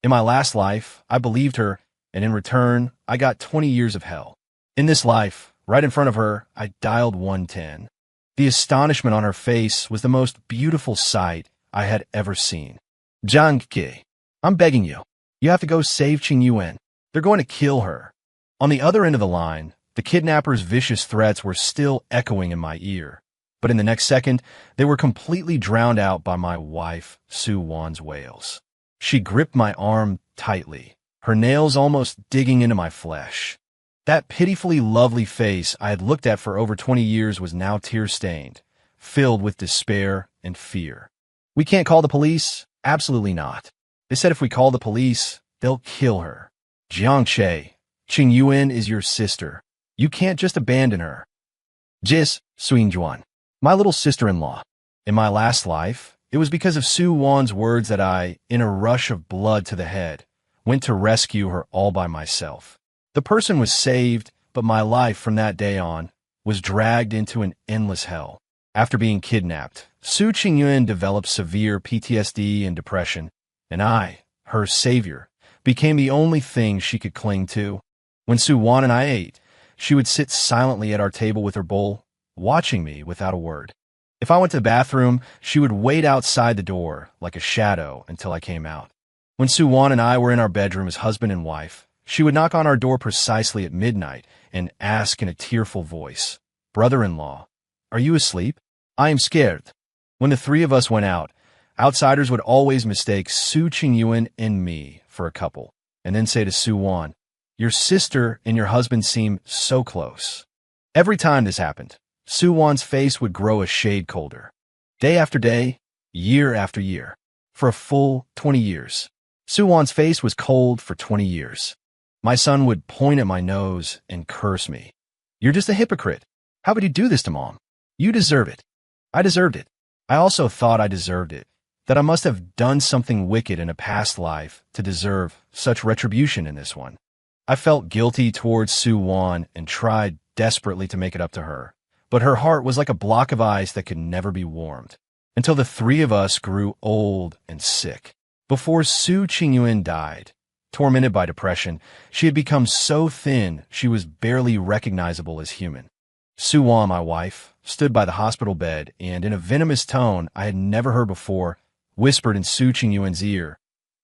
In my last life, I believed her, and in return, I got 20 years of hell. In this life, right in front of her, I dialed 110. The astonishment on her face was the most beautiful sight I had ever seen. Jiang Ke, I'm begging you. You have to go save Qing Yuan. They're going to kill her. On the other end of the line, the kidnapper's vicious threats were still echoing in my ear. But in the next second, they were completely drowned out by my wife, Su Wan's wails. She gripped my arm tightly, her nails almost digging into my flesh. That pitifully lovely face I had looked at for over 20 years was now tear-stained, filled with despair and fear. We can't call the police? Absolutely not. They said if we call the police, they'll kill her. Jiang Che, Qing Yuan is your sister. You can't just abandon her. Jis, Suingjuan, my little sister-in-law. In my last life, it was because of Su Wan's words that I, in a rush of blood to the head, went to rescue her all by myself. The person was saved, but my life from that day on was dragged into an endless hell. After being kidnapped, Su Qingyuan developed severe PTSD and depression, and I, her savior, became the only thing she could cling to. When Su Wan and I ate, she would sit silently at our table with her bowl, watching me without a word. If I went to the bathroom, she would wait outside the door like a shadow until I came out. When Su Wan and I were in our bedroom as husband and wife, she would knock on our door precisely at midnight and ask in a tearful voice, "Brother-in-law, are you asleep? I am scared." When the three of us went out, outsiders would always mistake Su Qingyuan and me for a couple, and then say to Su Wan, "Your sister and your husband seem so close." Every time this happened, Su Wan's face would grow a shade colder. Day after day, year after year, for a full 20 years. Su Wan's face was cold for 20 years. My son would point at my nose and curse me. "You're just a hypocrite. How could you do this to Mom? You deserve it." I deserved it. I also thought I deserved it, that I must have done something wicked in a past life to deserve such retribution in this one. I felt guilty towards Su Wan and tried desperately to make it up to her, but her heart was like a block of ice that could never be warmed, until the three of us grew old and sick. Before Su Qingyuan died, tormented by depression, she had become so thin she was barely recognizable as human. Su Wan, my wife, stood by the hospital bed and, in a venomous tone I had never heard before, whispered in Su Qingyuan's ear,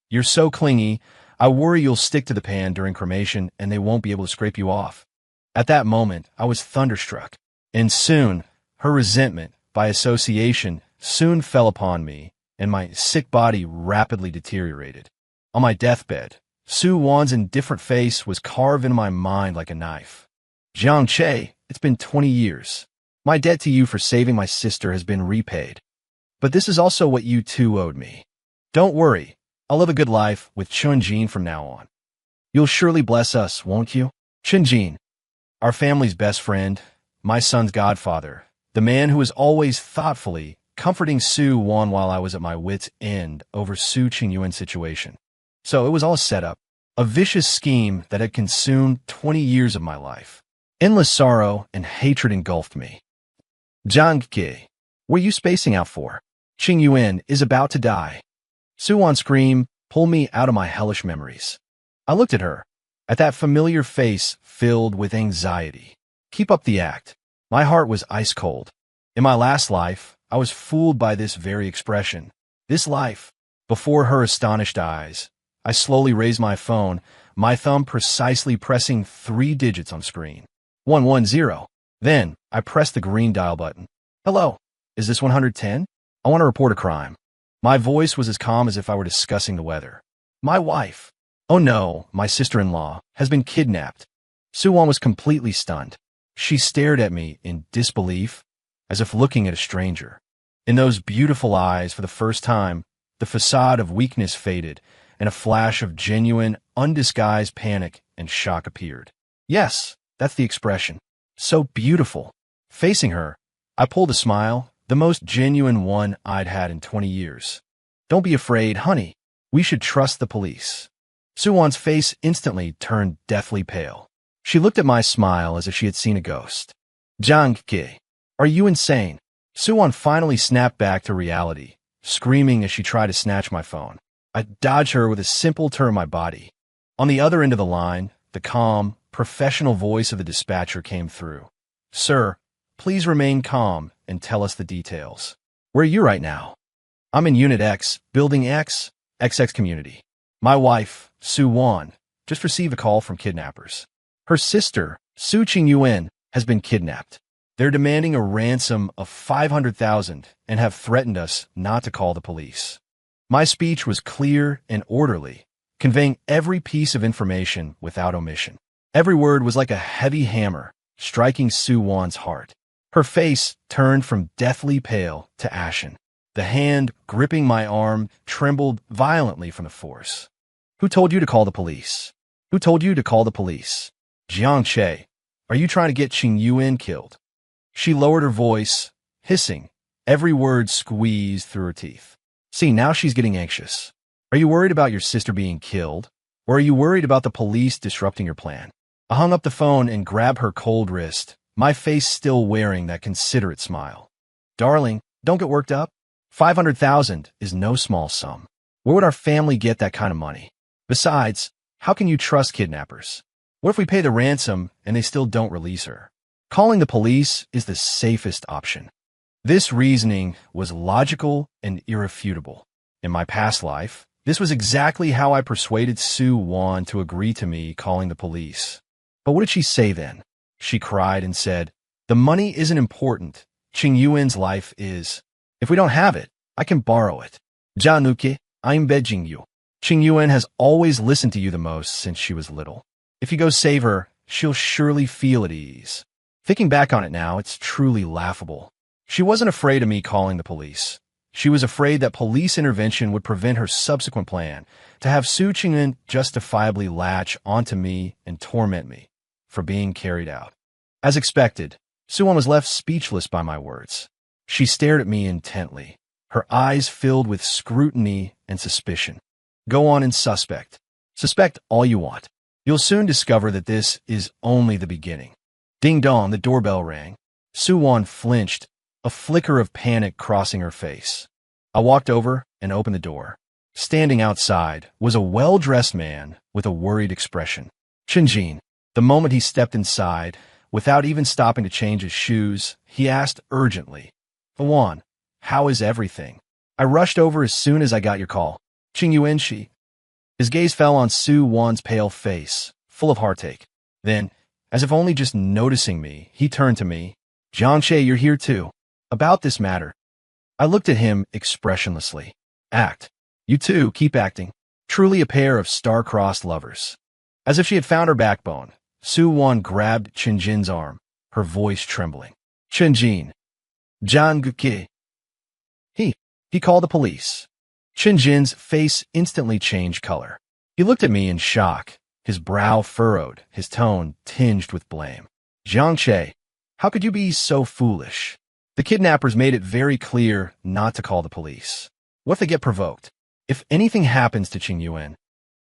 "You're so clingy, I worry you'll stick to the pan during cremation and they won't be able to scrape you off." At that moment, I was thunderstruck, and soon, her resentment, by association, soon fell upon me, and my sick body rapidly deteriorated. On my deathbed, Su Wan's indifferent face was carved into my mind like a knife. "Jiang Che, it's been 20 years. My debt to you for saving my sister has been repaid. But this is also what you too owed me. Don't worry, I'll live a good life with Chunjin from now on. You'll surely bless us, won't you? Chunjin, our family's best friend, my son's godfather, the man who was always thoughtfully comforting Su Wan while I was at my wit's end over Su Qingyuan's situation. So it was all set up, a vicious scheme that had consumed 20 years of my life. Endless sorrow and hatred engulfed me. Jiang Ke, what are you spacing out for? Qing Yuan is about to die." Su Wan's scream pulled me out of my hellish memories. I looked at her, at that familiar face filled with anxiety. Keep up the act. My heart was ice cold. In my last life, I was fooled by this very expression. This life, before her astonished eyes, I slowly raised my phone, my thumb precisely pressing 3 digits on screen. 110. Then, I pressed the green dial button. "Hello, is this 110? I want to report a crime." My voice was as calm as if I were discussing the weather. "My wife, oh no, my sister-in-law, has been kidnapped." Su Wan was completely stunned. She stared at me in disbelief, as if looking at a stranger. In those beautiful eyes, for the first time, the facade of weakness faded, and a flash of genuine, undisguised panic and shock appeared. Yes, that's the expression. So beautiful. Facing her, I pulled a smile, the most genuine one I'd had in 20 years. "Don't be afraid, honey. We should trust the police." Su Wan's face instantly turned deathly pale. She looked at my smile as if she had seen a ghost. "Jiang Ke, are you insane?" Su Wan finally snapped back to reality, screaming as she tried to snatch my phone. I dodged her with a simple turn of my body. On the other end of the line, the calm, professional voice of the dispatcher came through. Sir, please remain calm and tell us the details. Where are you right now? I'm in Unit X, Building X, XX Community. My wife, Su Wan, just received a call from kidnappers. Her sister, Su Qingyuan, has been kidnapped. They're demanding a ransom of 500,000 and have threatened us not to call the police. My speech was clear and orderly, conveying every piece of information without omission. Every word was like a heavy hammer, striking Su Wan's heart. Her face turned from deathly pale to ashen. The hand gripping my arm trembled violently from the force. Who told you to call the police? Who told you to call the police? Jiang Che, are you trying to get Qing Yuan killed? She lowered her voice, hissing, every word squeezed through her teeth. See, now she's getting anxious. Are you worried about your sister being killed? Or are you worried about the police disrupting your plan? I hung up the phone and grabbed her cold wrist, my face still wearing that considerate smile. Darling, don't get worked up. 500,000 is no small sum. Where would our family get that kind of money? Besides, how can you trust kidnappers? What if we pay the ransom and they still don't release her? Calling the police is the safest option. This reasoning was logical and irrefutable. In my past life, this was exactly how I persuaded Su Wan to agree to me calling the police. But what did she say then? She cried and said, the money isn't important. Qing Yuan's life is. If we don't have it, I can borrow it. Januke, I'm begging you. Qing Yuan has always listened to you the most since she was little. If you go save her, she'll surely feel at ease. Thinking back on it now, it's truly laughable. She wasn't afraid of me calling the police. She was afraid that police intervention would prevent her subsequent plan to have Su Qingyuan justifiably latch onto me and torment me for being carried out. As expected, Su Wan was left speechless by my words. She stared at me intently, her eyes filled with scrutiny and suspicion. Go on and suspect. Suspect all you want. You'll soon discover that this is only the beginning. Ding dong, the doorbell rang. Su Wan flinched, a flicker of panic crossing her face. I walked over and opened the door. Standing outside was a well-dressed man with a worried expression. Qinjin. The moment he stepped inside, without even stopping to change his shoes, he asked urgently, Wan, how is everything? I rushed over as soon as I got your call. Qing Yuan Shi. His gaze fell on Su Wan's pale face, full of heartache. Then, as if only just noticing me, he turned to me. Jiang Che, you're here too. About this matter. I looked at him expressionlessly. Act. You too, keep acting. Truly a pair of star-crossed lovers. As if she had found her backbone, Su Wan grabbed Qinjin's arm, her voice trembling. Qinjin. Zhang Guke. He called the police. Qinjin's face instantly changed color. He looked at me in shock, his brow furrowed, his tone tinged with blame. Jiang Che, how could you be so foolish? The kidnappers made it very clear not to call the police. What if they get provoked? If anything happens to Qing Yuan?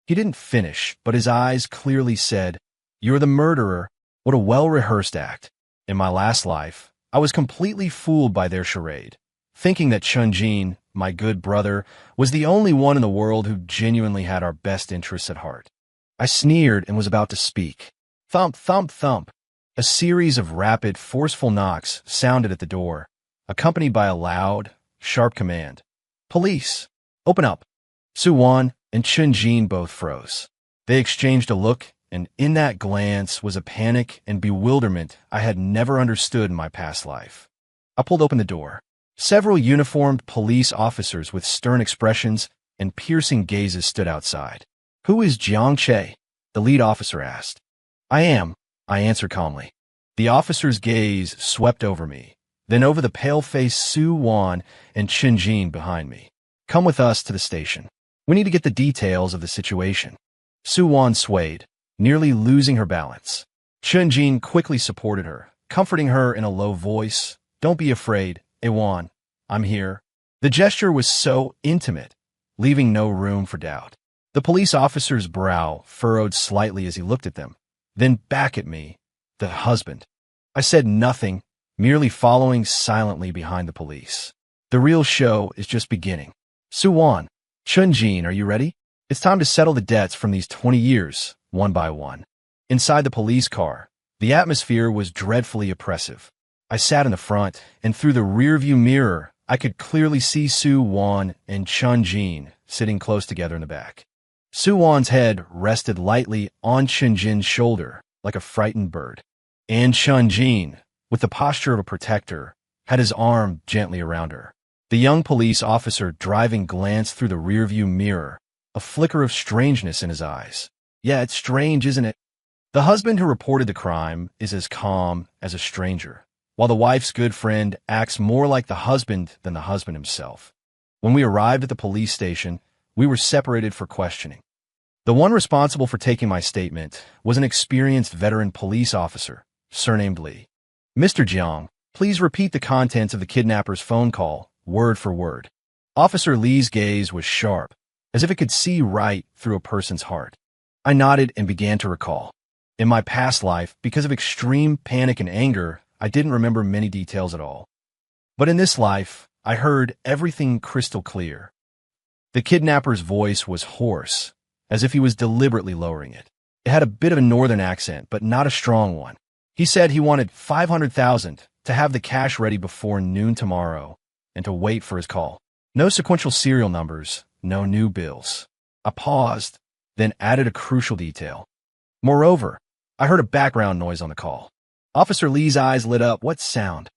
He didn't finish, but his eyes clearly said, You're the murderer. What a well-rehearsed act. In my last life, I was completely fooled by their charade, thinking that Qinjin, my good brother, was the only one in the world who genuinely had our best interests at heart. I sneered and was about to speak. Thump, thump, thump. A series of rapid, forceful knocks sounded at the door, accompanied by a loud, sharp command. Police! Open up! Su Wan and Qinjin both froze. They exchanged a look, and in that glance was a panic and bewilderment I had never understood in my past life. I pulled open the door. Several uniformed police officers with stern expressions and piercing gazes stood outside. Who is Jiang Che? The lead officer asked. I am, I answered calmly. The officer's gaze swept over me, then over the pale-faced Su Wan and Qinjin behind me. Come with us to the station. We need to get the details of the situation. Su Wan swayed, nearly losing her balance. Qinjin quickly supported her, comforting her in a low voice. Don't be afraid, Wan. I'm here. The gesture was so intimate, leaving no room for doubt. The police officer's brow furrowed slightly as he looked at them, then back at me, the husband. I said nothing, merely following silently behind the police. The real show is just beginning. Su Wan, Chun-Jin, are you ready? It's time to settle the debts from these 20 years, one by one. Inside the police car, the atmosphere was dreadfully oppressive. I sat in the front, and through the rearview mirror, I could clearly see Soo-won and Chun-Jin sitting close together in the back. Soo-won's head rested lightly on Chun-Jin's shoulder, like a frightened bird. And Chun-Jin, with the posture of a protector, had his arm gently around her. The young police officer driving glanced through the rearview mirror, a flicker of strangeness in his eyes. Yeah, it's strange, isn't it? The husband who reported the crime is as calm as a stranger, while the wife's good friend acts more like the husband than the husband himself. When we arrived at the police station, we were separated for questioning. The one responsible for taking my statement was an experienced veteran police officer, surnamed Lee. Mr. Jiang, please repeat the contents of the kidnapper's phone call, word for word. Officer Lee's gaze was sharp, as if it could see right through a person's heart. I nodded and began to recall. In my past life, because of extreme panic and anger, I didn't remember many details at all. But in this life, I heard everything crystal clear. The kidnapper's voice was hoarse, as if he was deliberately lowering it. It had a bit of a northern accent, but not a strong one. He said he wanted 500,000 to have the cash ready before noon tomorrow and to wait for his call. No sequential serial numbers, no new bills. I paused, then added a crucial detail. Moreover, I heard a background noise on the call. Officer Lee's eyes lit up. What sound?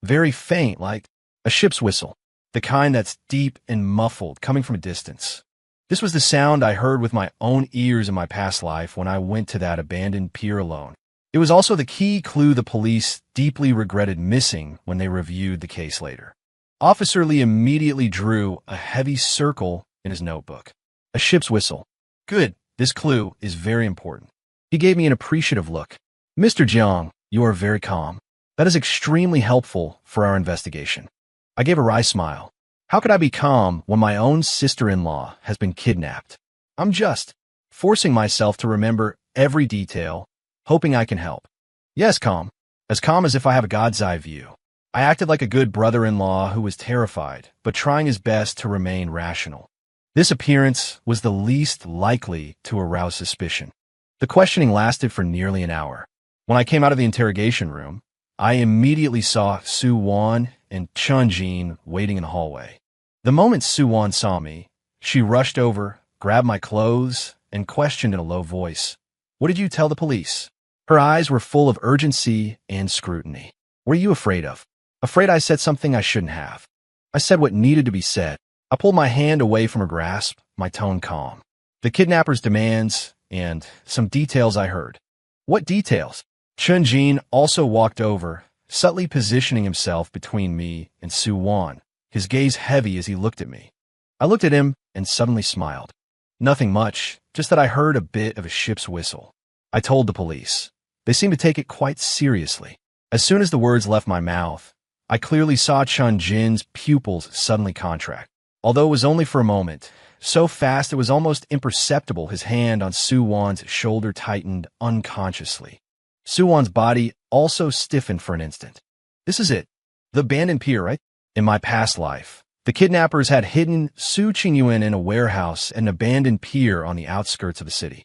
Very faint, like a ship's whistle, the kind that's deep and muffled, coming from a distance. This was the sound I heard with my own ears in my past life when I went to that abandoned pier alone. It was also the key clue the police deeply regretted missing when they reviewed the case later. Officer Lee immediately drew a heavy circle in his notebook. A ship's whistle. Good, this clue is very important. He gave me an appreciative look. Mr. Jiang, you are very calm. That is extremely helpful for our investigation. I gave a wry smile. How could I be calm when my own sister-in-law has been kidnapped? I'm just forcing myself to remember every detail, hoping I can help. Yes, calm. As calm as if I have a God's eye view. I acted like a good brother-in-law who was terrified, but trying his best to remain rational. This appearance was the least likely to arouse suspicion. The questioning lasted for nearly an hour. When I came out of the interrogation room, I immediately saw Soo-won and Chun-Jin waiting in the hallway. The moment Soo-won saw me, she rushed over, grabbed my clothes, and questioned in a low voice. What did you tell the police? Her eyes were full of urgency and scrutiny. What are you afraid of? Afraid I said something I shouldn't have. I said what needed to be said. I pulled my hand away from her grasp, my tone calm. The kidnapper's demands and some details I heard. What details? Chun-Jin also walked over, subtly positioning himself between me and Soo-won, his gaze heavy as he looked at me. I looked at him and suddenly smiled. Nothing much, just that I heard a bit of a ship's whistle. I told the police. They seemed to take it quite seriously. As soon as the words left my mouth, I clearly saw Chun-Jin's pupils suddenly contract. Although it was only for a moment, so fast it was almost imperceptible, his hand on Soo-won's shoulder tightened unconsciously. Soo-won's body also stiffened for an instant. This is it. The abandoned pier, right? In my past life, the kidnappers had hidden Soo Ching-yuen in a warehouse at an abandoned pier on the outskirts of the city.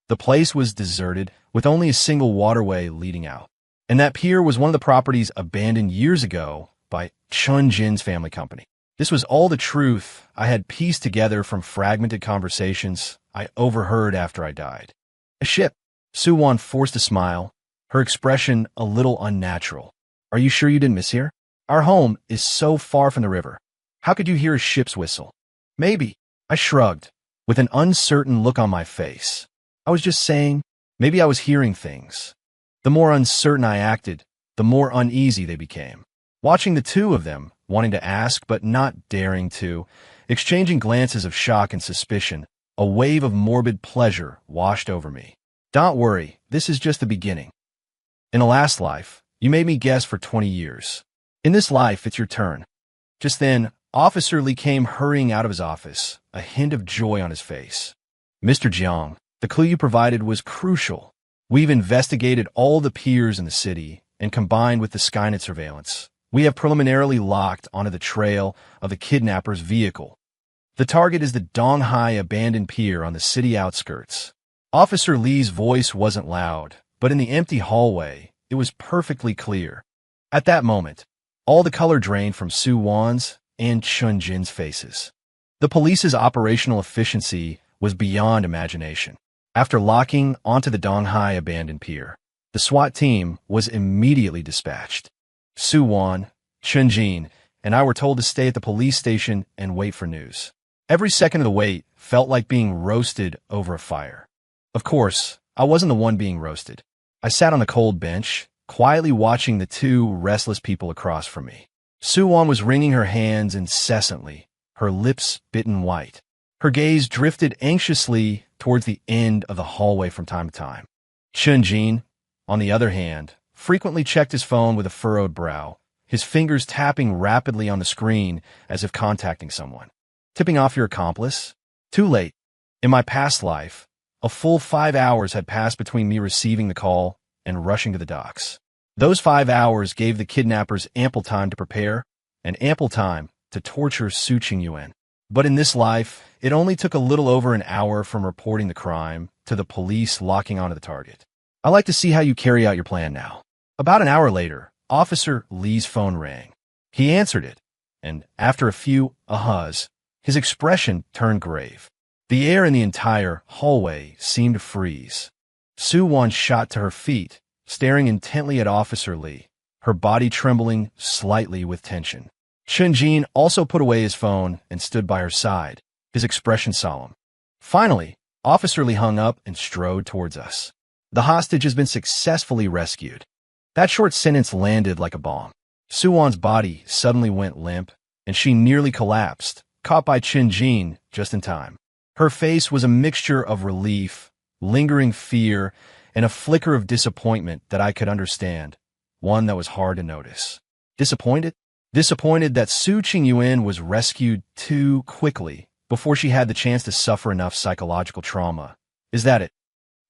The place was deserted, with only a single waterway leading out. And that pier was one of the properties abandoned years ago by Chun-Jin's family company. This was all the truth I had pieced together from fragmented conversations I overheard after I died. A ship. Soo-won forced a smile, her expression a little unnatural. Are you sure you didn't mishear? Our home is so far from the river. How could you hear a ship's whistle? Maybe. I shrugged, with an uncertain look on my face. I was just saying, maybe I was hearing things. The more uncertain I acted, the more uneasy they became. Watching the two of them, wanting to ask but not daring to, exchanging glances of shock and suspicion, a wave of morbid pleasure washed over me. Don't worry, this is just the beginning. In the last life, you made me guess for 20 years. In this life, it's your turn. Just then, Officer Lee came hurrying out of his office, a hint of joy on his face. Mr. Jiang, the clue you provided was crucial. We've investigated all the piers in the city, and combined with the Skynet surveillance, we have preliminarily locked onto the trail of the kidnapper's vehicle. The target is the Donghai abandoned pier on the city outskirts. Officer Lee's voice wasn't loud, but in the empty hallway, it was perfectly clear. At that moment, all the color drained from Su Wan's and Chun Jin's faces. The police's operational efficiency was beyond imagination. After locking onto the Donghai abandoned pier, the SWAT team was immediately dispatched. Su Wan, Chun Jin, and I were told to stay at the police station and wait for news. Every second of the wait felt like being roasted over a fire. Of course, I wasn't the one being roasted. I sat on the cold bench, quietly watching the two restless people across from me. Su Wan was wringing her hands incessantly, her lips bitten white. Her gaze drifted anxiously towards the end of the hallway from time to time. Chun Jin, on the other hand, frequently checked his phone with a furrowed brow, his fingers tapping rapidly on the screen as if contacting someone. Tipping off your accomplice? Too late. In my past life, a full 5 hours had passed between me receiving the call and rushing to the docks. Those 5 hours gave the kidnappers ample time to prepare and ample time to torture Su Qingyuan. But in this life, it only took a little over an hour from reporting the crime to the police locking onto the target. I'd like to see how you carry out your plan now. About an hour later, Officer Lee's phone rang. He answered it, and after a few ahas, his expression turned grave. The air in the entire hallway seemed to freeze. Su Wan shot to her feet, staring intently at Officer Lee, her body trembling slightly with tension. Chun Jin also put away his phone and stood by her side, his expression solemn. Finally, Officer Lee hung up and strode towards us. The hostage has been successfully rescued. That short sentence landed like a bomb. Su Wan's body suddenly went limp, and she nearly collapsed, caught by Chun Jin just in time. Her face was a mixture of relief, lingering fear, and a flicker of disappointment that I could understand, one that was hard to notice. Disappointed? Disappointed that Su Qingyuan was rescued too quickly before she had the chance to suffer enough psychological trauma. Is that it?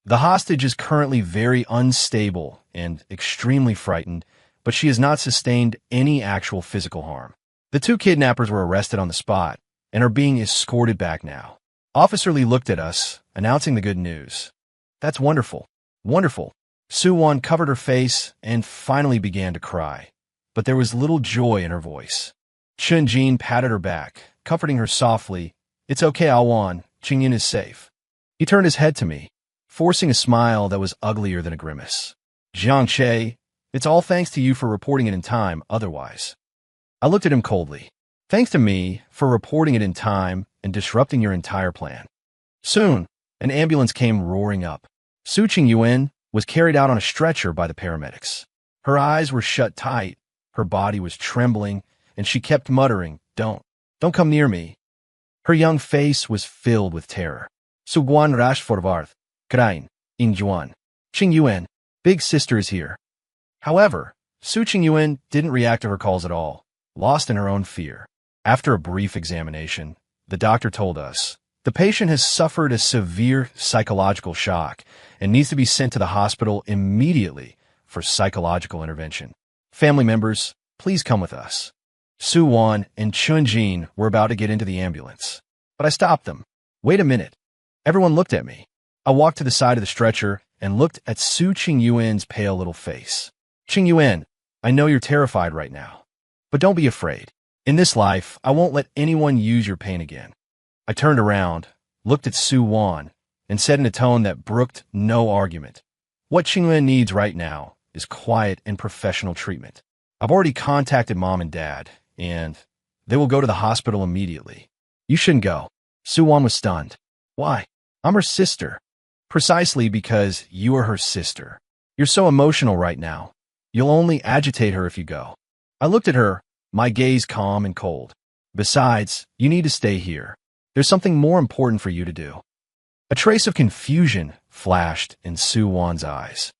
The hostage is currently very unstable and extremely frightened, but she has not sustained any actual physical harm. The two kidnappers were arrested on the spot and are being escorted back now. Officer Lee looked at us, announcing the good news. That's wonderful. Wonderful. Su Wan covered her face and finally began to cry, but there was little joy in her voice. Chun Jin patted her back, comforting her softly. It's okay, Ah Wan. Qingyun is safe. He turned his head to me, forcing a smile that was uglier than a grimace. Jiang Che, it's all thanks to you for reporting it in time, otherwise. I looked at him coldly. Thanks to me for reporting it in time and disrupting your entire plan. Soon, an ambulance came roaring up. Su Qingyuan was carried out on a stretcher by the paramedics. Her eyes were shut tight, her body was trembling, and she kept muttering, don't come near me. Her young face was filled with terror. Su Guan rash forvarth, krain, in Juan. Qingyuan, big sister is here. However, Su Qingyuan didn't react to her calls at all, lost in her own fear. After a brief examination, the doctor told us, the patient has suffered a severe psychological shock and needs to be sent to the hospital immediately for psychological intervention. Family members, please come with us. Su Wan and Chun Jin were about to get into the ambulance, but I stopped them. Wait a minute. Everyone looked at me. I walked to the side of the stretcher and looked at Su Qingyuan's pale little face. Qingyuan, I know you're terrified right now, but don't be afraid. In this life, I won't let anyone use your pain again. I turned around, looked at Su Wan, and said in a tone that brooked no argument, what Qingyuan needs right now is quiet and professional treatment. I've already contacted Mom and Dad, and they will go to the hospital immediately. You shouldn't go. Su Wan was stunned. Why? I'm her sister. Precisely because you are her sister. You're so emotional right now. You'll only agitate her if you go. I looked at her, my gaze calm and cold. Besides, you need to stay here. There's something more important for you to do. A trace of confusion flashed in Su Wan's eyes.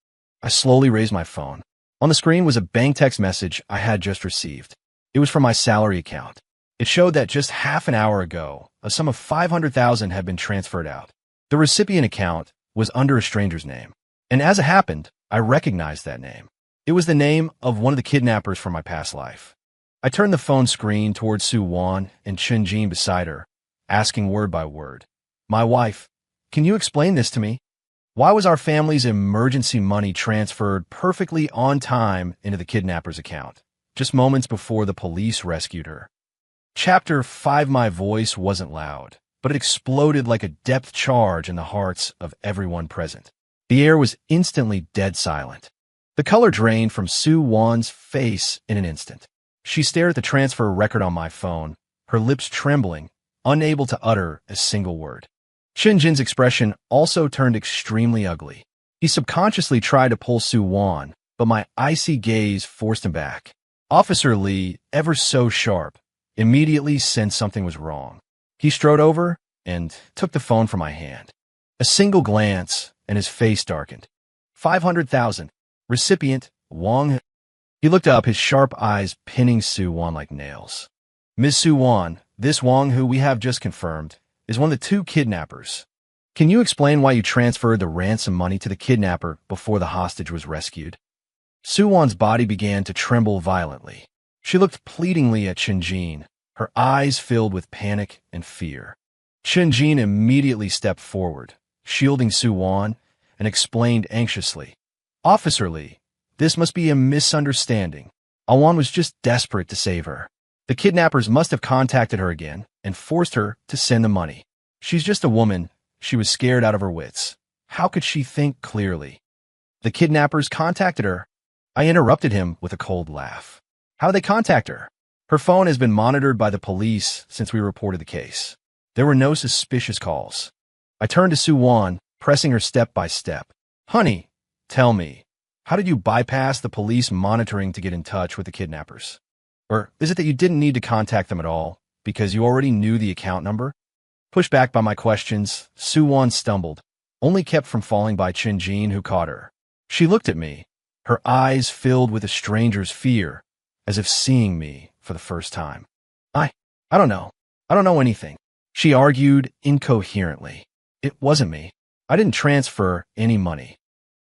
I slowly raised my phone. On the screen was a bank text message I had just received. It was from my salary account. It showed that just half an hour ago, a sum of 500,000 had been transferred out. The recipient account was under a stranger's name. And as it happened, I recognized that name. It was the name of one of the kidnappers from my past life. I turned the phone screen towards Su Wan and Chun Jin beside her, asking word by word. My wife, can you explain this to me? Why was our family's emergency money transferred perfectly on time into the kidnapper's account, just moments before the police rescued her? Chapter 5. My voice wasn't loud, but it exploded like a depth charge in the hearts of everyone present. The air was instantly dead silent. The color drained from Sue Wan's face in an instant. She stared at the transfer record on my phone, her lips trembling, unable to utter a single word. Shinjin's expression also turned extremely ugly. He subconsciously tried to pull Sue Wan, but my icy gaze forced him back. Officer Lee, ever so sharp, immediately sensed something was wrong. He strode over and took the phone from my hand. A single glance, and his face darkened. 500,000. Recipient, Wang. He looked up, his sharp eyes pinning Sue Wan like nails. Ms. Sue Wan, this Wang, who we have just confirmed, is one of the two kidnappers. Can you explain why you transferred the ransom money to the kidnapper before the hostage was rescued? Sue Wan's body began to tremble violently. She looked pleadingly at Shinjin, her eyes filled with panic and fear. Shinjin immediately stepped forward, shielding Sue Wan, and explained anxiously, Officer Lee, this must be a misunderstanding. Awan was just desperate to save her. The kidnappers must have contacted her again and forced her to send the money. She's just a woman. She was scared out of her wits. How could she think clearly? The kidnappers contacted her. I interrupted him with a cold laugh. How did they contact her? Her phone has been monitored by the police since we reported the case. There were no suspicious calls. I turned to Sue Wan, pressing her step by step. Honey, tell me, how did you bypass the police monitoring to get in touch with the kidnappers? Or is it that you didn't need to contact them at all because you already knew the account number? Pushed back by my questions, Sue Wan stumbled, only kept from falling by Shinjin, who caught her. She looked at me, her eyes filled with a stranger's fear, as if seeing me for the first time. I don't know. I don't know anything. She argued incoherently. It wasn't me. I didn't transfer any money.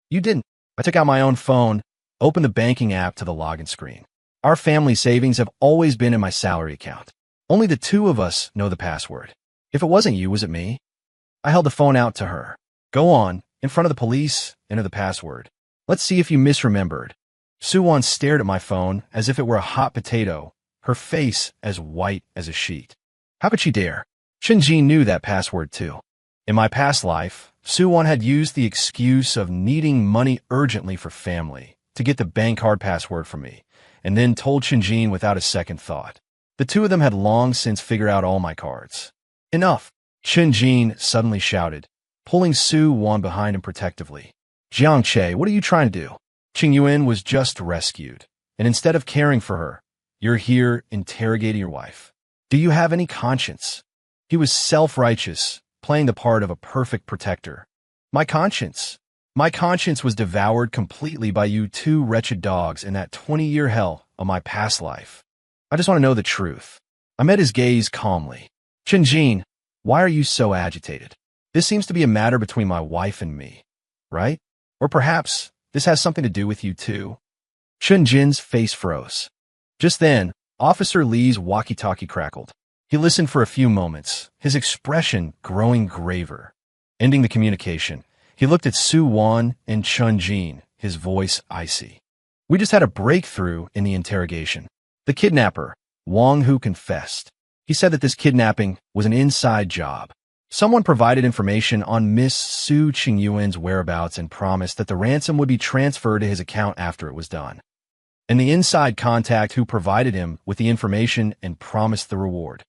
You didn't. I took out my own phone, opened the banking app to the login screen. Our family savings have always been in my salary account. Only the two of us know the password. If it wasn't you, was it me? I held the phone out to her. Go on, in front of the police, enter the password. Let's see if you misremembered. Sue Wan stared at my phone as if it were a hot potato, her face as white as a sheet. How could she dare? Shinji knew that password too. In my past life, Sue Wan had used the excuse of needing money urgently for family to get the bank card password from me, and then told Shinjin without a second thought. The two of them had long since figured out all my cards. Enough! Shinjin suddenly shouted, pulling Sue Wan behind him protectively. Jiangche, what are you trying to do? Qingyuan was just rescued, and instead of caring for her, you're here interrogating your wife. Do you have any conscience? He was self-righteous, playing the part of a perfect protector. My conscience was devoured completely by you two wretched dogs in that 20-year hell of my past life. I just want to know the truth. I met his gaze calmly. Shinjin, why are you so agitated? This seems to be a matter between my wife and me, right? Or perhaps this has something to do with you too. Shinjin's face froze. Just then, Officer Lee's walkie-talkie crackled. He listened for a few moments, his expression growing graver. Ending the communication, he looked at Sue Wan and Chun-Jin, his voice icy. We just had a breakthrough in the interrogation. The kidnapper, Wang, who confessed. He said that this kidnapping was an inside job. Someone provided information on Miss Su Qingyuan's whereabouts and promised that the ransom would be transferred to his account after it was done. And the inside contact who provided him with the information and promised the reward.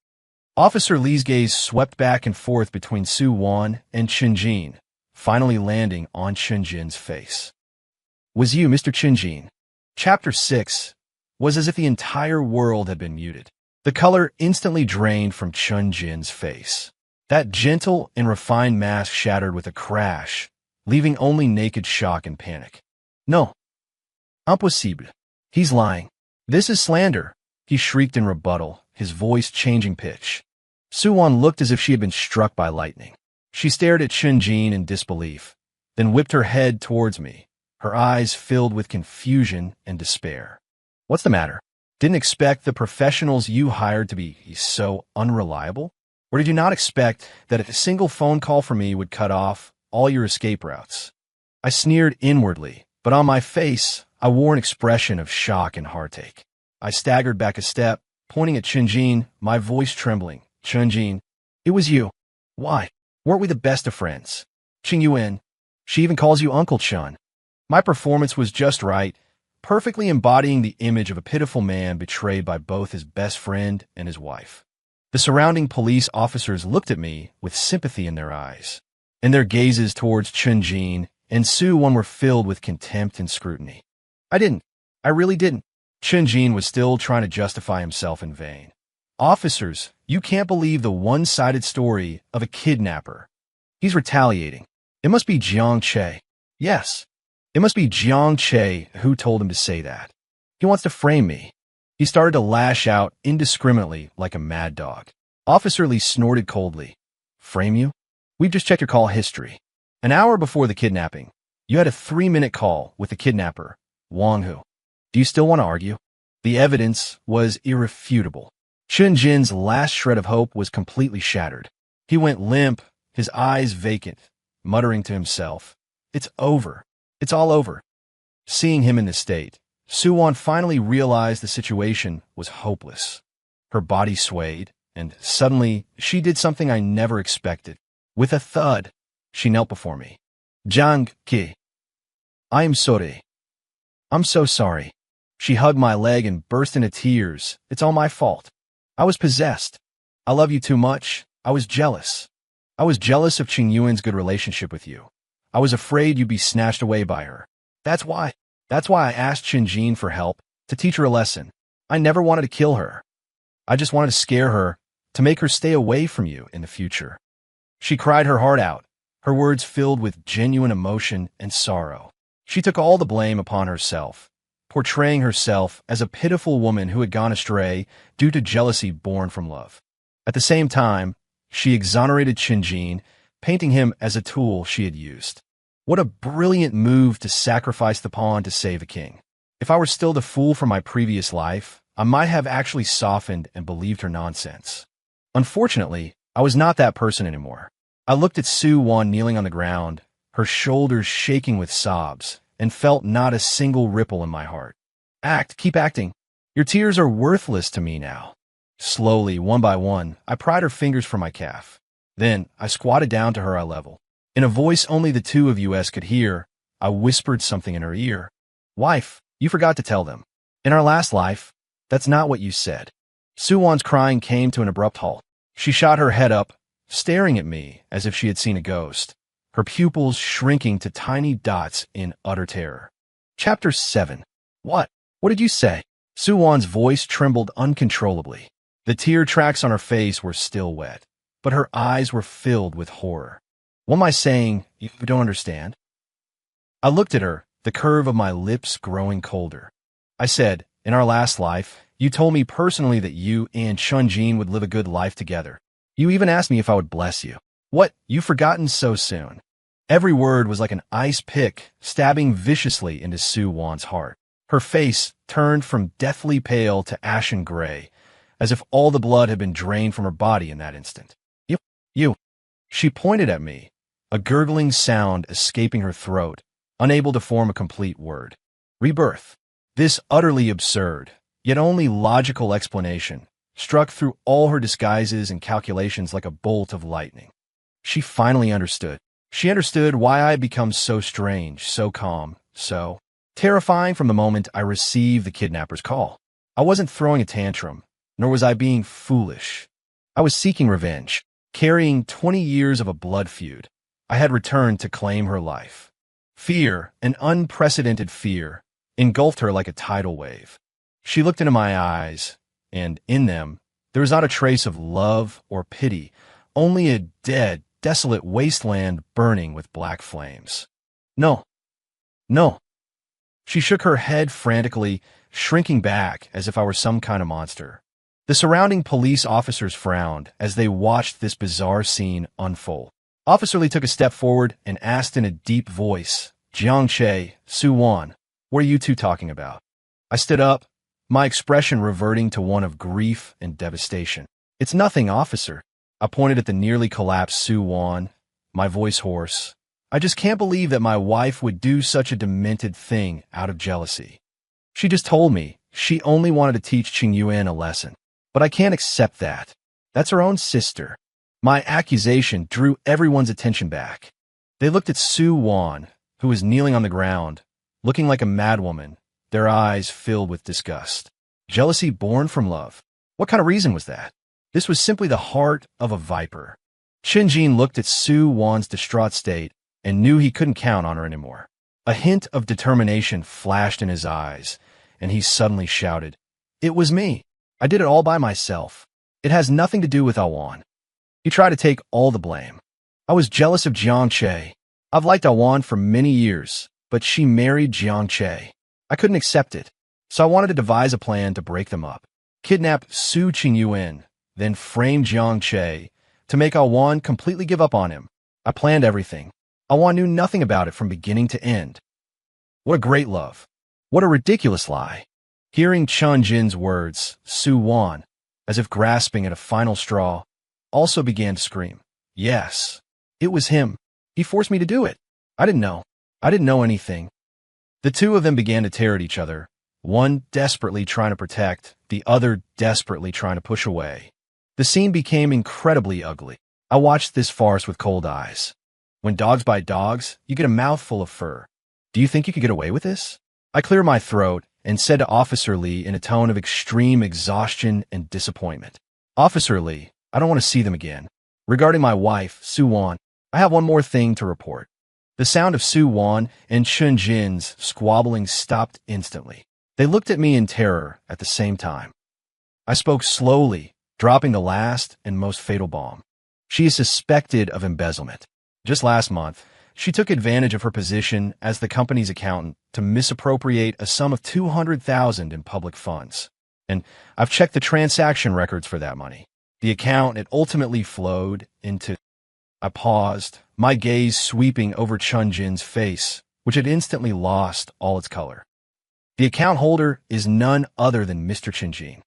Officer Lee's gaze swept back and forth between Sue Wan and Shinjin, finally landing on Shinjin's face. Was you, Mr. Shinjin? Chapter 6 was as if the entire world had been muted. The color instantly drained from Chun-Jin's face. That gentle and refined mask shattered with a crash, leaving only naked shock and panic. No. Impossible. He's lying. This is slander, he shrieked in rebuttal, his voice changing pitch. Sue Wan looked as if she had been struck by lightning. She stared at Shinjin in disbelief, then whipped her head towards me, her eyes filled with confusion and despair. What's the matter? Didn't expect the professionals you hired to be so unreliable? Or did you not expect that a single phone call from me would cut off all your escape routes? I sneered inwardly, but on my face, I wore an expression of shock and heartache. I staggered back a step, pointing at Chunjin, my voice trembling. Chunjin, it was you. Why? Weren't we the best of friends? Qing Yuan, she even calls you Uncle Chun. My performance was just right, perfectly embodying the image of a pitiful man betrayed by both his best friend and his wife. The surrounding police officers looked at me with sympathy in their eyes, and their gazes towards Chunjin and Su Wan were filled with contempt and scrutiny. I really didn't. Chunjin was still trying to justify himself in vain. Officers, you can't believe the one-sided story of a kidnapper. He's retaliating. It must be Jiang Che. Yes, it must be Jiang Che who told him to say that. He wants to frame me. He started to lash out indiscriminately like a mad dog. Officer Lee snorted coldly. Frame you? We've just checked your call history. An hour before the kidnapping, you had a 3-minute call with the kidnapper, Wang Hu. Do you still want to argue? The evidence was irrefutable. Chunjin's last shred of hope was completely shattered. He went limp, his eyes vacant, muttering to himself, It's over. It's all over. Seeing him in this state, Su Wan finally realized the situation was hopeless. Her body swayed, and suddenly she did something I never expected. With a thud, she knelt before me. Jiang Qi, I am sorry. I'm so sorry. She hugged my leg and burst into tears. It's all my fault. I was possessed. I love you too much. I was jealous. I was jealous of Qing Yuan's good relationship with you. I was afraid you'd be snatched away by her. That's why I asked Chunjin for help, to teach her a lesson. I never wanted to kill her. I just wanted to scare her, to make her stay away from you in the future. She cried her heart out, her words filled with genuine emotion and sorrow. She took all the blame upon herself, portraying herself as a pitiful woman who had gone astray due to jealousy born from love. At the same time, she exonerated Chunjin, painting him as a tool she had used. What a brilliant move to sacrifice the pawn to save a king. If I were still the fool from my previous life, I might have actually softened and believed her nonsense. Unfortunately, I was not that person anymore. I looked at Su Wan kneeling on the ground, her shoulders shaking with sobs, and felt not a single ripple in my heart. Keep acting. Your tears are worthless to me now. Slowly, one by one, I pried her fingers from my calf. Then, I squatted down to her eye level. In a voice only the two of us could hear, I whispered something in her ear. Wife, you forgot to tell them. In our last life, that's not what you said. Su Wan's crying came to an abrupt halt. She shot her head up, staring at me as if she had seen a ghost, her pupils shrinking to tiny dots in utter terror. Chapter 7. What? What did you say? Su Wan's voice trembled uncontrollably. The tear tracks on her face were still wet, but her eyes were filled with horror. What am I saying you don't understand? I looked at her, the curve of my lips growing colder. I said, in our last life, you told me personally that you and Chunjin would live a good life together. You even asked me if I would bless you. What? You've forgotten so soon. Every word was like an ice pick, stabbing viciously into Su Wan's heart. Her face turned from deathly pale to ashen gray, as if all the blood had been drained from her body in that instant. You. She pointed at me, a gurgling sound escaping her throat, unable to form a complete word. Rebirth. This utterly absurd, yet only logical explanation, struck through all her disguises and calculations like a bolt of lightning. She finally understood. She understood why I had become so strange, so calm, so terrifying from the moment I received the kidnapper's call. I wasn't throwing a tantrum, nor was I being foolish. I was seeking revenge, carrying 20 years of a blood feud. I had returned to claim her life. Fear, an unprecedented fear, engulfed her like a tidal wave. She looked into my eyes, and in them, there was not a trace of love or pity, only a dead, desolate wasteland burning with black flames. No. She shook her head frantically, shrinking back as if I were some kind of monster. The surrounding police officers frowned as they watched this bizarre scene unfold. Officer Lee took a step forward and asked in a deep voice, Jiang Che, Su Wan, what are you two talking about? I stood up, my expression reverting to one of grief and devastation. It's nothing, officer. I pointed at the nearly collapsed Su Wan, my voice hoarse. I just can't believe that my wife would do such a demented thing out of jealousy. She just told me she only wanted to teach Qing Yuan a lesson. But I can't accept that. That's her own sister. My accusation drew everyone's attention back. They looked at Su Wan, who was kneeling on the ground, looking like a madwoman, their eyes filled with disgust. Jealousy born from love. What kind of reason was that? This was simply the heart of a viper. Qinjin looked at Su Wan's distraught state and knew he couldn't count on her anymore. A hint of determination flashed in his eyes, and he suddenly shouted, "It was me. I did it all by myself. It has nothing to do with Awan." He tried to take all the blame. I was jealous of Jiang Che. I've liked Awan for many years, but she married Jiang Che. I couldn't accept it, so I wanted to devise a plan to break them up. Kidnap Su Qingyuan, then frame Jiang Che to make Awan completely give up on him. I planned everything. Awan knew nothing about it from beginning to end. What a great love. What a ridiculous lie. Hearing Chun Jin's words, Su Wan, as if grasping at a final straw, also began to scream. Yes, it was him. He forced me to do it. I didn't know. I didn't know anything. The two of them began to tear at each other, one desperately trying to protect, the other desperately trying to push away. The scene became incredibly ugly. I watched this farce with cold eyes. When dogs bite dogs, you get a mouthful of fur. Do you think you could get away with this? I cleared my throat and said to Officer Lee in a tone of extreme exhaustion and disappointment, "Officer Lee, I don't want to see them again. Regarding my wife, Su Wan, I have one more thing to report." The sound of Su Wan and Chun Jin's squabbling stopped instantly. They looked at me in terror at the same time. I spoke slowly, dropping the last and most fatal bomb. She is suspected of embezzlement. Just last month, she took advantage of her position as the company's accountant to misappropriate a sum of $200,000 in public funds. And I've checked the transaction records for that money. The account it ultimately flowed into. I paused, my gaze sweeping over Chun Jin's face, which had instantly lost all its color. The account holder is none other than Mr. Qinjin.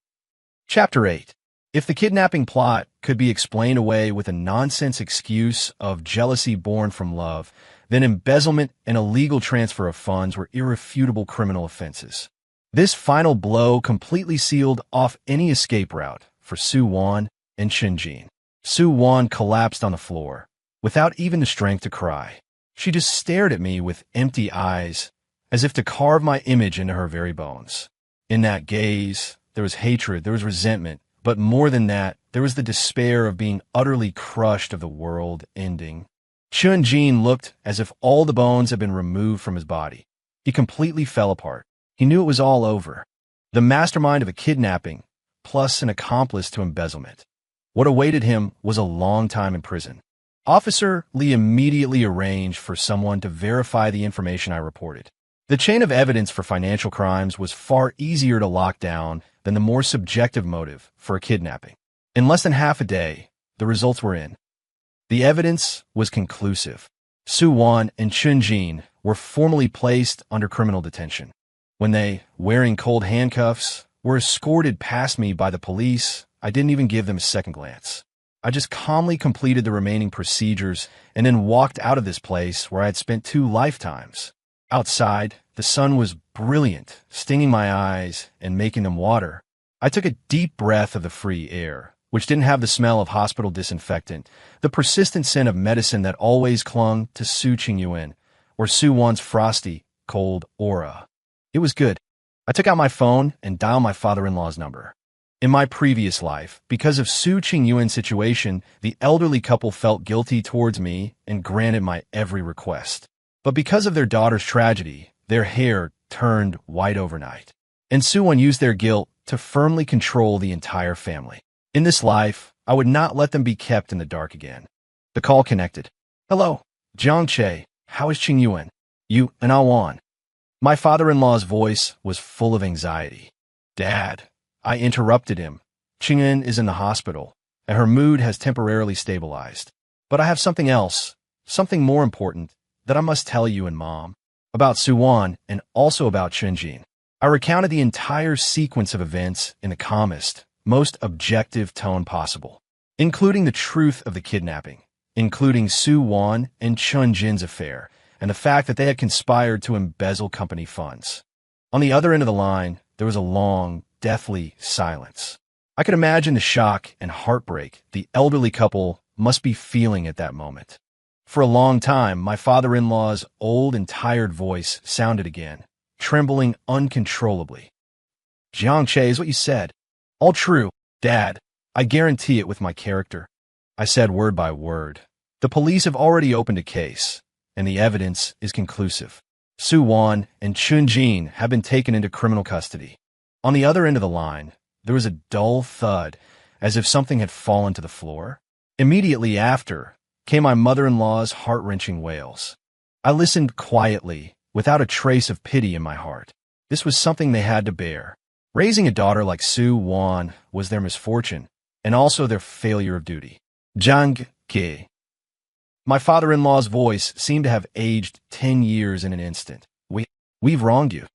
Chapter 8. If the kidnapping plot could be explained away with a nonsense excuse of jealousy born from love, then embezzlement and illegal transfer of funds were irrefutable criminal offenses. This final blow completely sealed off any escape route for Su Wan and Qinjin. Su Wan collapsed on the floor, without even the strength to cry. She just stared at me with empty eyes, as if to carve my image into her very bones. In that gaze, there was hatred, there was resentment, but more than that, there was the despair of being utterly crushed of the world ending. Chun Jin looked as if all the bones had been removed from his body. He completely fell apart. He knew it was all over. The mastermind of a kidnapping, plus an accomplice to embezzlement. What awaited him was a long time in prison. Officer Lee immediately arranged for someone to verify the information I reported. The chain of evidence for financial crimes was far easier to lock down than the more subjective motive for a kidnapping. In less than half a day, the results were in. The evidence was conclusive. Su Wan and Chun Jin were formally placed under criminal detention. When they, wearing cold handcuffs, were escorted past me by the police, I didn't even give them a second glance. I just calmly completed the remaining procedures and then walked out of this place where I had spent 2 lifetimes. Outside, the sun was brilliant, stinging my eyes and making them water. I took a deep breath of the free air, which didn't have the smell of hospital disinfectant, the persistent scent of medicine that always clung to Su Qingyuan, or Su Wan's frosty, cold aura. It was good. I took out my phone and dialed my father-in-law's number. In my previous life, because of Su Qingyuan's situation, the elderly couple felt guilty towards me and granted my every request. But because of their daughter's tragedy, their hair turned white overnight. And Su Wan used their guilt to firmly control the entire family. In this life, I would not let them be kept in the dark again. The call connected. "Hello, Jiang Che. How is Qingyuan? You and Awan." My father-in-law's voice was full of anxiety. "Dad," I interrupted him. "Qingyuan is in the hospital, and her mood has temporarily stabilized. But I have something else, something more important, that I must tell you and Mom, about Su Wan and also about Qinjin." I recounted the entire sequence of events in the calmest, most objective tone possible. including the truth of the kidnapping, including Su Wan and Chun Jin's affair, and the fact that they had conspired to embezzle company funds. On the other end of the line, there was a long, deathly silence. I could imagine the shock and heartbreak the elderly couple must be feeling at that moment. For a long time, my father-in-law's old and tired voice sounded again, trembling uncontrollably. "Jiangche is what you said. All true, Dad. I guarantee it with my character." I said word by word. "The police have already opened a case, and the evidence is conclusive. Su Wan and Chun Jin have been taken into criminal custody." On the other end of the line, there was a dull thud, as if something had fallen to the floor. Immediately after came my mother-in-law's heart-wrenching wails. I listened quietly, without a trace of pity in my heart. This was something they had to bear. Raising a daughter like Su Wan was their misfortune, and also their failure of duty. Jiang Ge. My father-in-law's voice seemed to have aged 10 years in an instant. We've wronged you.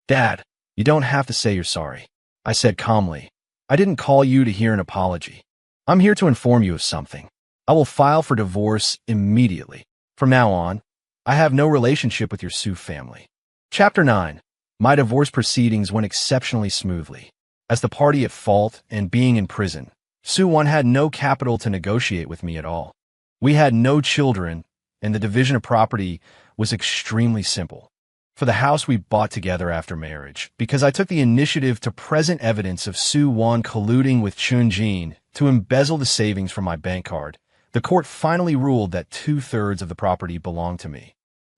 Dad, you don't have to say you're sorry," I said calmly. "I didn't call you to hear an apology. I'm here to inform you of something. I will file for divorce immediately. From now on, I have no relationship with your Su family." Chapter 9. My divorce proceedings went exceptionally smoothly. As the party at fault and being in prison, Su Wan had no capital to negotiate with me at all. We had no children, and the division of property was extremely simple. For the house we bought together after marriage, because I took the initiative to present evidence of Su Wan colluding with Chun Jin to embezzle the savings from my bank card, the court finally ruled that 2/3 of the property belonged to me.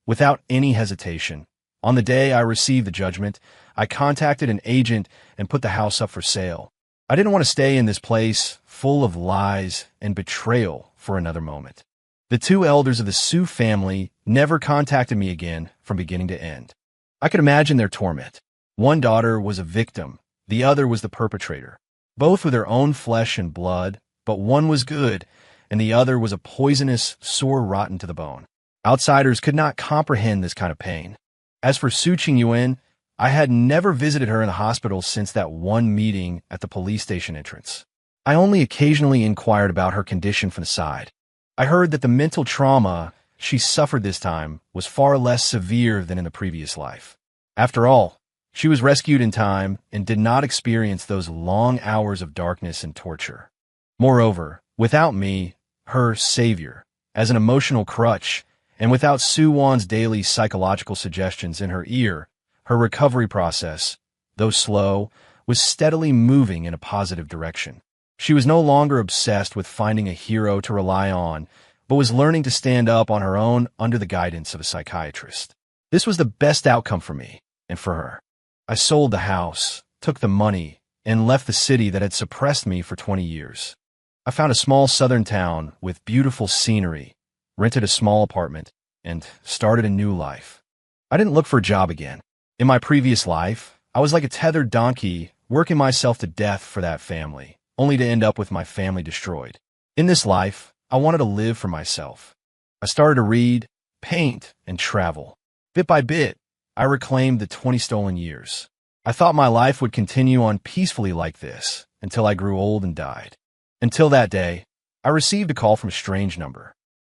Without any hesitation, on the day I received the judgment, I contacted an agent and put the house up for sale. I didn't want to stay in this place full of lies and betrayal for another moment. The two elders of the Su family never contacted me again from beginning to end. I could imagine their torment. One daughter was a victim, the other was the perpetrator. Both were their own flesh and blood, but one was good, and the other was a poisonous, sore rotten to the bone. Outsiders could not comprehend this kind of pain. As for Su Qingyuan, I had never visited her in the hospital since that one meeting at the police station entrance. I only occasionally inquired about her condition from the side. I heard that the mental trauma she suffered this time was far less severe than in the previous life. After all, she was rescued in time and did not experience those long hours of darkness and torture. Moreover, without me, her savior, as an emotional crutch, and without Su Wan's daily psychological suggestions in her ear, her recovery process, though slow, was steadily moving in a positive direction. She was no longer obsessed with finding a hero to rely on, but was learning to stand up on her own under the guidance of a psychiatrist. This was the best outcome for me and for her. I sold the house, took the money, and left the city that had suppressed me for 20 years. I found a small southern town with beautiful scenery, rented a small apartment, and started a new life. I didn't look for a job again. In my previous life, I was like a tethered donkey, working myself to death for that family, only to end up with my family destroyed. In this life, I wanted to live for myself. I started to read, paint, and travel. Bit by bit, I reclaimed the 20 stolen years. I thought my life would continue on peacefully like this until I grew old and died. Until that day, I received a call from a strange number.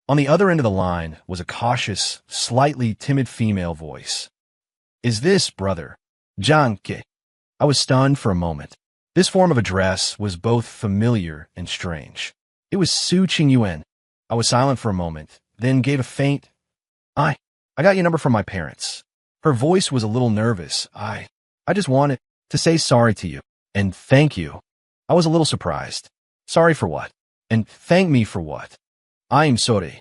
On the other end of the line was a cautious, slightly timid female voice. "Is this, brother, Jiang Ge?" I was stunned for a moment. This form of address was both familiar and strange. It was Su Qingyuan. I was silent for a moment, then gave a faint, I got your number from my parents." Her voice was a little nervous. I just wanted to say sorry to you, and thank you." I was a little surprised. "Sorry for what? And thank me for what?" "I'm sorry."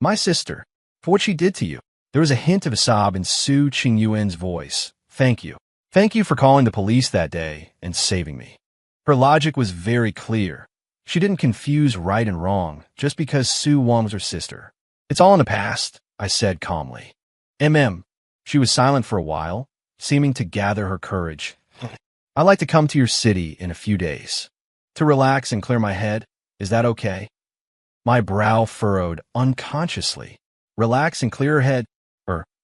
"My sister, for what she did to you." There was a hint of a sob in Su Qingyuan's voice. "Thank you. Thank you for calling the police that day and saving me." Her logic was very clear. She didn't confuse right and wrong just because Su Wan was her sister. "It's all in the past," I said calmly. She was silent for a while, seeming to gather her courage. "I'd like to come to your city in a few days. To relax and clear my head. Is that okay?" My brow furrowed unconsciously. Relax and clear her head?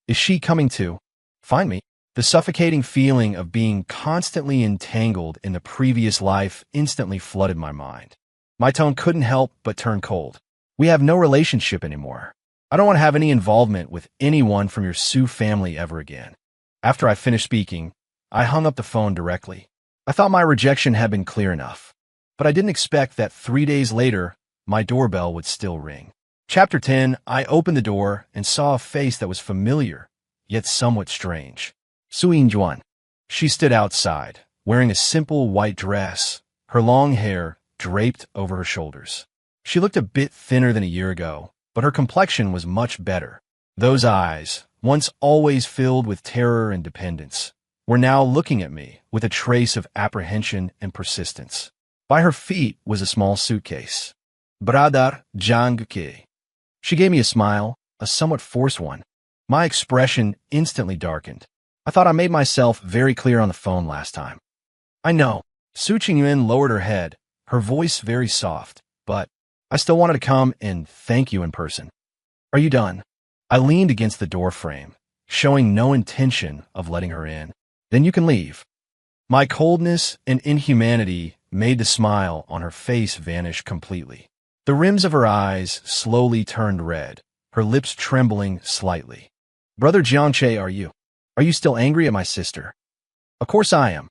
Is she coming to find me? The suffocating feeling of being constantly entangled in the previous life instantly flooded my mind. My tone couldn't help but turn cold. We have no relationship anymore. I don't want to have any involvement with anyone from your Sioux family ever again. After I finished speaking, I hung up the phone directly. I thought my rejection had been clear enough, but I didn't expect that 3 days later, my doorbell would still ring. Chapter 10, I opened the door and saw a face that was familiar, yet somewhat strange. Su Yingjuan. She stood outside, wearing a simple white dress, her long hair draped over her shoulders. She looked a bit thinner than a year ago, but her complexion was much better. Those eyes, once always filled with terror and dependence, were now looking at me with a trace of apprehension and persistence. By her feet was a small suitcase. Bradar Jangke. She gave me a smile, a somewhat forced one. My expression instantly darkened. I thought I made myself very clear on the phone last time. I know. Su Qingyuan lowered her head, her voice very soft, but I still wanted to come and thank you in person. Are you done? I leaned against the door frame, showing no intention of letting her in. Then you can leave. My coldness and inhumanity made the smile on her face vanish completely. The rims of her eyes slowly turned red, her lips trembling slightly. Brother Jiangche, are you still angry at my sister? Of course I am.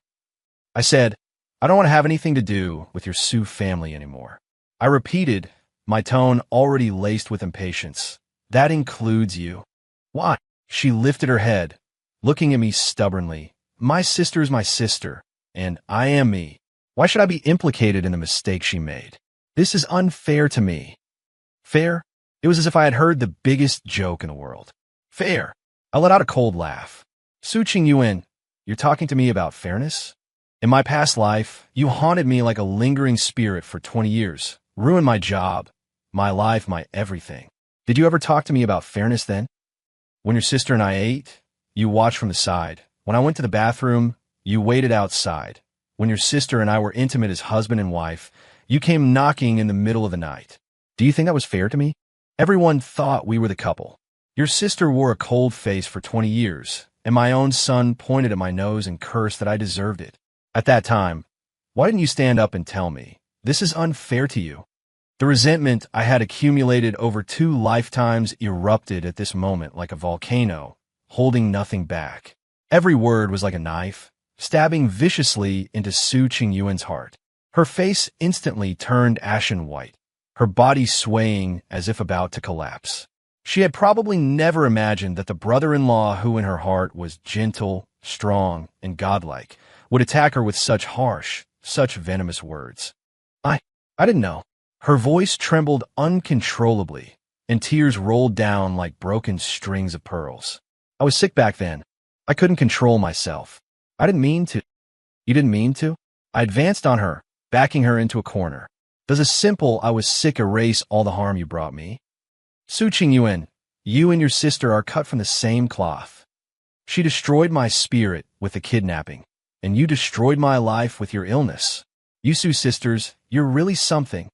I said, I don't want to have anything to do with your Sioux family anymore. I repeated, my tone already laced with impatience. That includes you. Why? She lifted her head, looking at me stubbornly. My sister is my sister, and I am me. Why should I be implicated in the mistake she made? This is unfair to me. Fair? It was as if I had heard the biggest joke in the world. Fair. I let out a cold laugh. Su Qingyuan, you're talking to me about fairness? In my past life, you haunted me like a lingering spirit for 20 years, ruined my job, my life, my everything. Did you ever talk to me about fairness then? When your sister and I ate, you watched from the side. When I went to the bathroom, you waited outside. When your sister and I were intimate as husband and wife, you came knocking in the middle of the night. Do you think that was fair to me? Everyone thought we were the couple. Your sister wore a cold face for 20 years, and my own son pointed at my nose and cursed that I deserved it. At that time, why didn't you stand up and tell me, this is unfair to you? The resentment I had accumulated over 2 lifetimes erupted at this moment like a volcano, holding nothing back. Every word was like a knife, stabbing viciously into Su Qingyuan's heart. Her face instantly turned ashen white, her body swaying as if about to collapse. She had probably never imagined that the brother-in-law who in her heart was gentle, strong, and godlike would attack her with such harsh, such venomous words. I didn't know. Her voice trembled uncontrollably, and tears rolled down like broken strings of pearls. I was sick back then. I couldn't control myself. I didn't mean to. You didn't mean to? I advanced on her, backing her into a corner. Does a simple I was sick erase all the harm you brought me? Su Qingyuan, you and your sister are cut from the same cloth. She destroyed my spirit with the kidnapping, and you destroyed my life with your illness. You Su sisters, you're really something.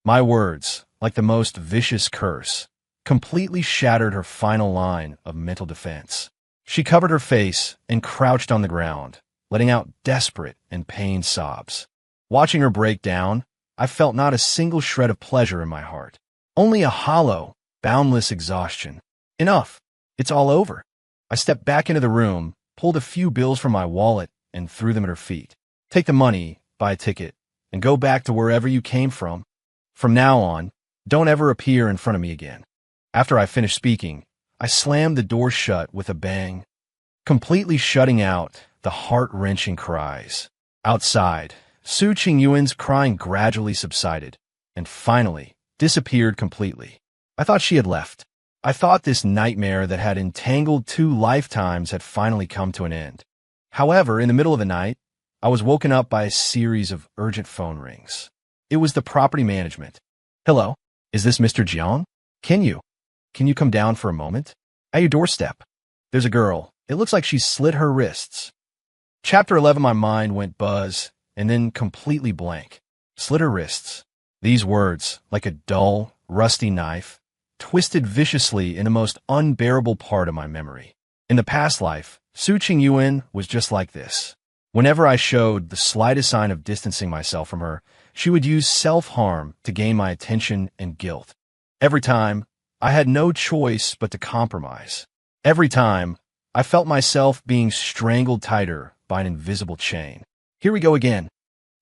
My words, like the most vicious curse, completely shattered her final line of mental defense. She covered her face and crouched on the ground, letting out desperate and pained sobs. Watching her break down, I felt not a single shred of pleasure in my heart, only a hollow, boundless exhaustion. Enough. It's all over. I stepped back into the room, pulled a few bills from my wallet, and threw them at her feet. Take the money, buy a ticket, and go back to wherever you came from. From now on, don't ever appear in front of me again. After I finished speaking, I slammed the door shut with a bang, completely shutting out the heart-wrenching cries. Outside, Su Qingyuan's crying gradually subsided, and finally disappeared completely. I thought she had left. I thought this nightmare that had entangled 2 lifetimes had finally come to an end. However, in the middle of the night, I was woken up by a series of urgent phone rings. It was the property management. Hello, is this Mr. Jiang? Can you come down for a moment? At your doorstep. There's a girl. It looks like she slit her wrists. Chapter 11, my mind went buzz and then completely blank. Slit her wrists. These words, like a dull, rusty knife, twisted viciously in the most unbearable part of my memory. In the past life, Su Qingyuan was just like this. Whenever I showed the slightest sign of distancing myself from her, She would use self-harm to gain my attention and guilt. Every time, I had no choice but to compromise. Every time, I felt myself being strangled tighter by an invisible chain. Here we go again.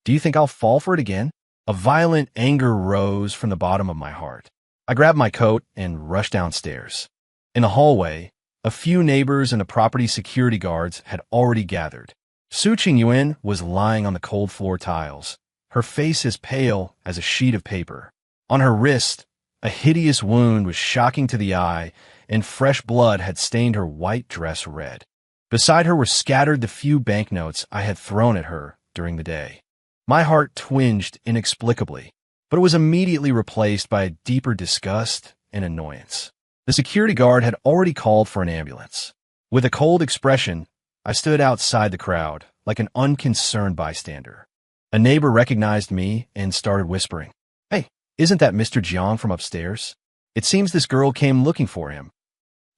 Do you think I'll fall for it again? A violent anger rose from the bottom of my heart. I grabbed my coat and rushed downstairs. In the hallway, a few neighbors and the property security guards had already gathered. Su Qingyuan was lying on the cold floor tiles, her face as pale as a sheet of paper. On her wrist, a hideous wound was shocking to the eye, and fresh blood had stained her white dress red. Beside her were scattered the few banknotes I had thrown at her during the day. My heart twinged inexplicably, but it was immediately replaced by a deeper disgust and annoyance. The security guard had already called for an ambulance. With a cold expression, I stood outside the crowd, like an unconcerned bystander. A neighbor recognized me and started whispering, "Hey, isn't that Mr. Jiang from upstairs? It seems this girl came looking for him."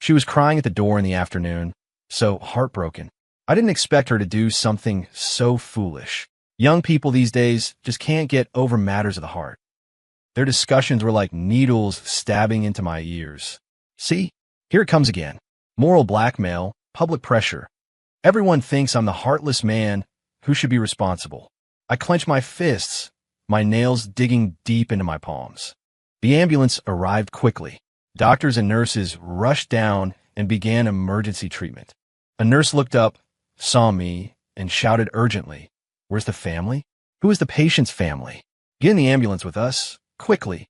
She was crying at the door in the afternoon, so heartbroken. I didn't expect her to do something so foolish. Young people these days just can't get over matters of the heart. Their discussions were like needles stabbing into my ears. See, here it comes again. Moral blackmail, public pressure. Everyone thinks I'm the heartless man who should be responsible. I clench my fists, my nails digging deep into my palms. The ambulance arrived quickly. Doctors and nurses rushed down and began emergency treatment. A nurse looked up, saw me, and shouted urgently, "Where's the family? Who is the patient's family? Get in the ambulance with us, quickly."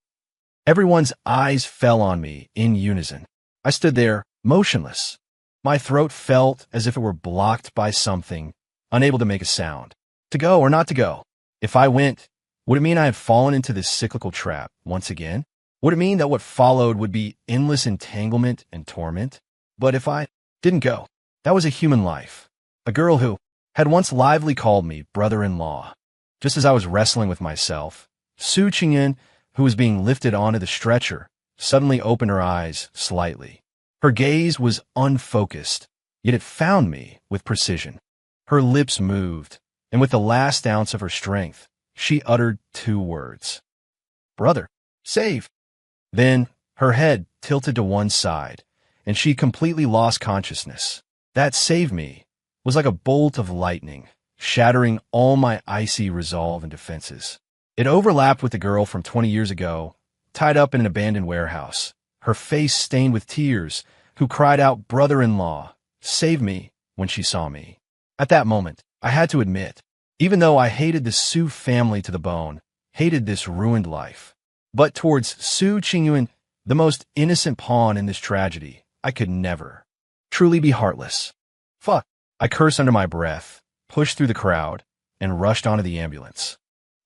Everyone's eyes fell on me in unison. I stood there, motionless. My throat felt as if it were blocked by something, unable to make a sound. To go or not to go? If I went, would it mean I had fallen into this cyclical trap once again? Would it mean that what followed would be endless entanglement and torment? But if I didn't go, that was a human life. A girl who had once lively called me brother-in-law. Just as I was wrestling with myself, Su Qingyan, who was being lifted onto the stretcher, suddenly opened her eyes slightly. Her gaze was unfocused, yet it found me with precision. Her lips moved, and with the last ounce of her strength, she uttered two words. "Brother, save!" Then her head tilted to one side, and she completely lost consciousness. That "save me" was like a bolt of lightning, shattering all my icy resolve and defenses. It overlapped with the girl from 20 years ago, tied up in an abandoned warehouse, her face stained with tears, who cried out, "Brother-in-law, save me," when she saw me. At that moment, I had to admit, even though I hated the Su family to the bone, hated this ruined life. But towards Su Qingyuan, the most innocent pawn in this tragedy, I could never truly be heartless. Fuck. I cursed under my breath, pushed through the crowd, and rushed onto the ambulance.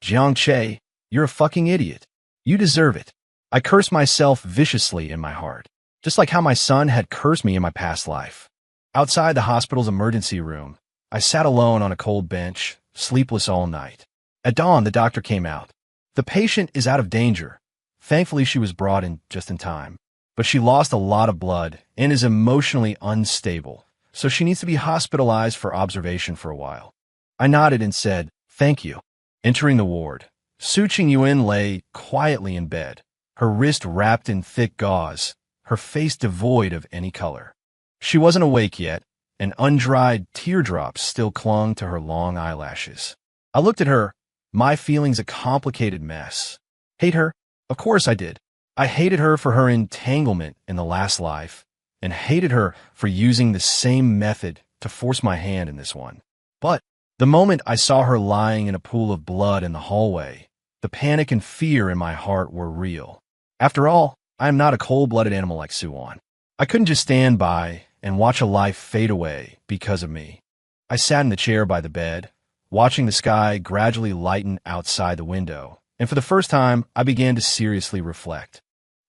"Jiang Che, you're a fucking idiot. You deserve it." I cursed myself viciously in my heart, just like how my son had cursed me in my past life. Outside the hospital's emergency room, I sat alone on a cold bench, sleepless all night. At dawn, the doctor came out. "The patient is out of danger." Thankfully, she was brought in just in time. But she lost a lot of blood and is emotionally unstable, so she needs to be hospitalized for observation for a while. I nodded and said, "Thank you." Entering the ward, Su Qingyuan lay quietly in bed, her wrist wrapped in thick gauze, her face devoid of any color. She wasn't awake yet, and undried teardrops still clung to her long eyelashes. I looked at her, my feelings a complicated mess. Hate her? Of course I did. I hated her for her entanglement in the last life, and hated her for using the same method to force my hand in this one. But the moment I saw her lying in a pool of blood in the hallway, the panic and fear in my heart were real. After all, I am not a cold-blooded animal like Suan. I couldn't just stand by and watch a life fade away because of me. I sat in the chair by the bed, watching the sky gradually lighten outside the window, and for the first time, I began to seriously reflect.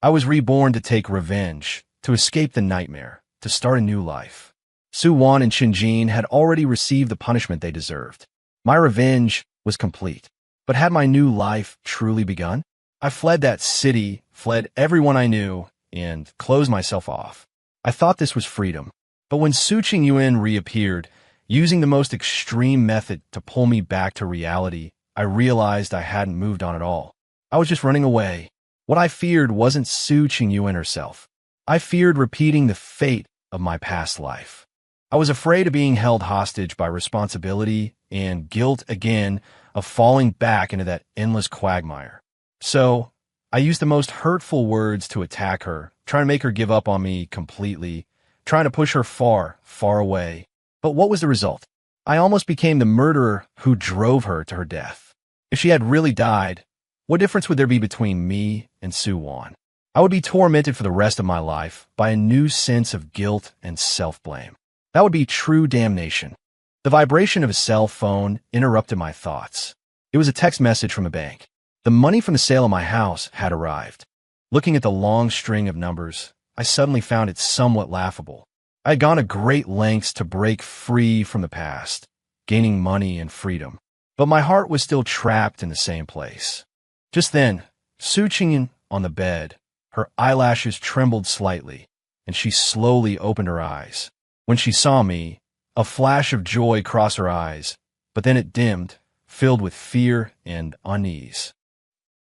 I was reborn to take revenge, to escape the nightmare, to start a new life. Su Wan and Qinjin had already received the punishment they deserved. My revenge was complete. But had my new life truly begun? I fled that city, fled everyone I knew, and closed myself off. I thought this was freedom. But when Su Qingyuan reappeared, using the most extreme method to pull me back to reality, I realized I hadn't moved on at all. I was just running away. What I feared wasn't Su Qingyuan herself. I feared repeating the fate of my past life. I was afraid of being held hostage by responsibility and guilt again, of falling back into that endless quagmire. So, I used the most hurtful words to attack her, trying to make her give up on me completely, trying to push her far, far away. But what was the result? I almost became the murderer who drove her to her death. If she had really died, what difference would there be between me and Su Wan? I would be tormented for the rest of my life by a new sense of guilt and self-blame. That would be true damnation. The vibration of a cell phone interrupted my thoughts. It was a text message from a bank. The money from the sale of my house had arrived. Looking at the long string of numbers, I suddenly found it somewhat laughable. I had gone to great lengths to break free from the past, gaining money and freedom. But my heart was still trapped in the same place. Just then, Su Qingyan on the bed, her eyelashes trembled slightly, and she slowly opened her eyes. When she saw me, a flash of joy crossed her eyes, but then it dimmed, filled with fear and unease.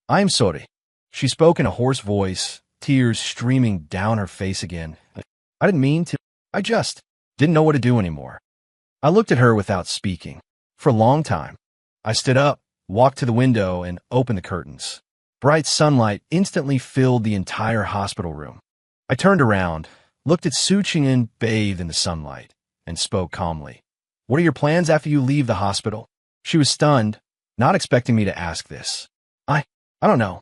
"I am sorry." She spoke in a hoarse voice, tears streaming down her face again. "I didn't mean to. I just didn't know what to do anymore." I looked at her without speaking. For a long time, I stood up, walked to the window, and opened the curtains. Bright sunlight instantly filled the entire hospital room. I turned around, looked at Su Qingyan bathed in the sunlight, and spoke calmly. "What are your plans after you leave the hospital?" She was stunned, not expecting me to ask this. I don't know."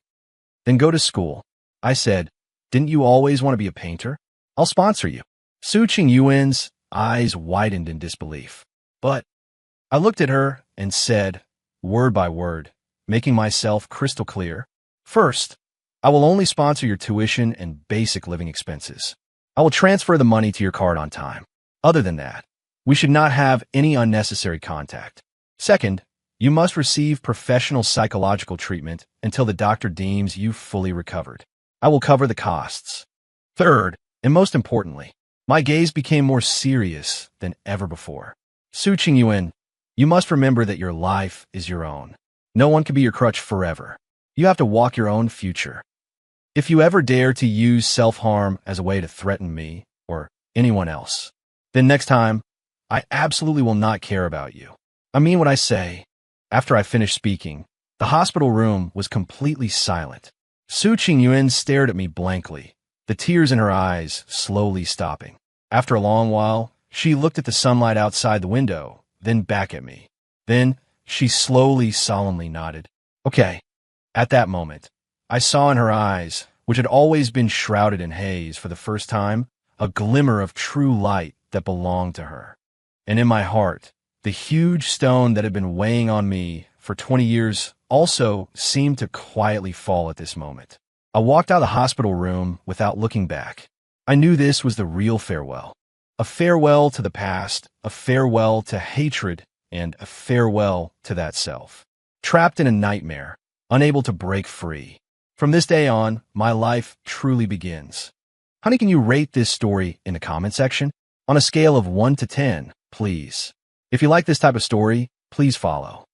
"Then go to school." I said, "Didn't you always want to be a painter? I'll sponsor you." Su Qingyuan's eyes widened in disbelief. "But—" I looked at her and said, word by word, making myself crystal clear, "First, I will only sponsor your tuition and basic living expenses. I will transfer the money to your card on time. Other than that, we should not have any unnecessary contact. Second, you must receive professional psychological treatment until the doctor deems you fully recovered. I will cover the costs. Third, and most importantly," my gaze became more serious than ever before. "Su Qingyuan, you must remember that your life is your own. No one can be your crutch forever. You have to walk your own future. If you ever dare to use self-harm as a way to threaten me or anyone else, then next time, I absolutely will not care about you. I mean what I say." After I finished speaking, the hospital room was completely silent. Su Qingyuan stared at me blankly, the tears in her eyes slowly stopping. After a long while, she looked at the sunlight outside the window, then back at me. Then she slowly, solemnly nodded. "Okay." At that moment, I saw in her eyes, which had always been shrouded in haze for the first time, a glimmer of true light that belonged to her. And in my heart, the huge stone that had been weighing on me for 20 years also seemed to quietly fall at this moment. I walked out of the hospital room without looking back. I knew this was the real farewell. A farewell to the past, a farewell to hatred, and a farewell to that self. Trapped in a nightmare, unable to break free. From this day on, my life truly begins. Honey, can you rate this story in the comment section? On a scale of 1 to 10, please. If you like this type of story, please follow.